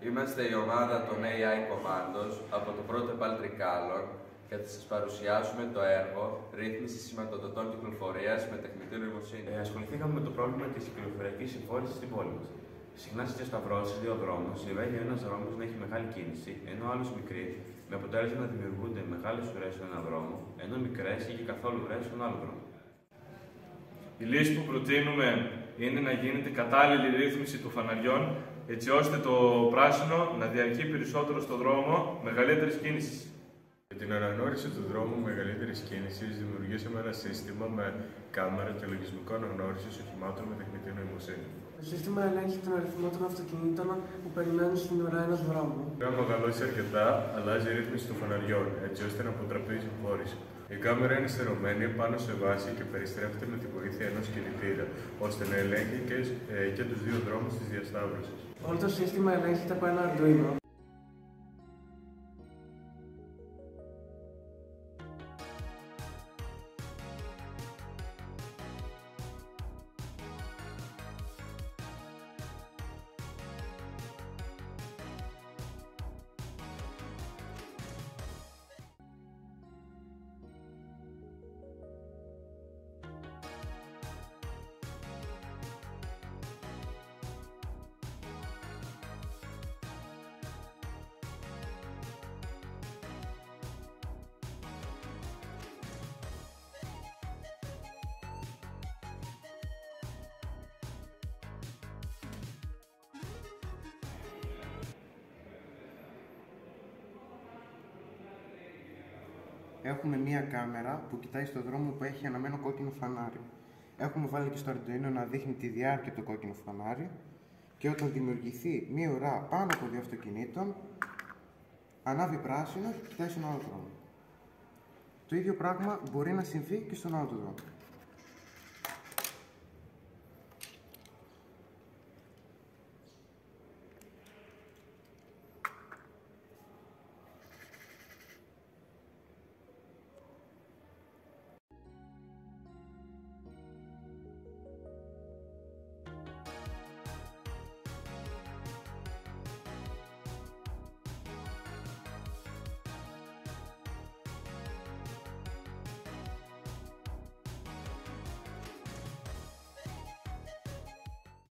Είμαστε η ομάδα των AI Commandos από το πρώτο ΕΠΑΛ Τρικάλων και θα σας παρουσιάσουμε το έργο Ρύθμιση σηματοδοτών κυκλοφορίας με τεχνητή νοημοσύνη. Ασχοληθήκαμε με το πρόβλημα της κυκλοφοριακής συμφόρησης στην πόλη μας. Συχνά στις σταυρώσεις δύο δρόμους συμβαίνει ένας δρόμος να έχει μεγάλη κίνηση, ενώ ο άλλος μικρή, με αποτέλεσμα να δημιουργούνται μεγάλες ουρές στον ένα δρόμο, ενώ μικρές ή και καθόλου ουρές στον άλλο δρόμο. Η λύση που προτείνουμε είναι να γίνεται κατάλληλη ρύθμιση των φαναριών, έτσι ώστε το πράσινο να διαρκεί περισσότερο στο δρόμο μεγαλύτερης κίνησης. Για την αναγνώριση του δρόμου μεγαλύτερης κίνησης, δημιουργήσαμε ένα σύστημα με κάμερα και λογισμικό αναγνώρισης οχημάτων με τεχνητή νοημοσύνη. Το σύστημα ελέγχει τον αριθμό των αυτοκινήτων που περιμένουν στην ουρά ενός δρόμου. Αν μεγαλώσει αρκετά, αλλάζει η ρύθμιση των φαναριών, έτσι ώστε να αποτραπεί η συμφόρηση. Η κάμερα είναι στηρωμένη πάνω σε βάση και περιστρέφεται με τη βοήθεια ενός κινητήρα, ώστε να ελέγχει και τους δύο δρόμους της διασταύρωσης. Όλο το σύστημα ελέγχεται από ένα Arduino. Έχουμε μία κάμερα που κοιτάει στο δρόμο που έχει αναμένο κόκκινο φανάρι. Έχουμε βάλει και στο Arduino να δείχνει τη διάρκεια του κόκκινου φανάρι και όταν δημιουργηθεί μία ουρά πάνω από δύο αυτοκινήτων, ανάβει πράσινο και κοιτάει στον άλλο δρόμο. Το ίδιο πράγμα μπορεί να συμβεί και στον άλλο δρόμο.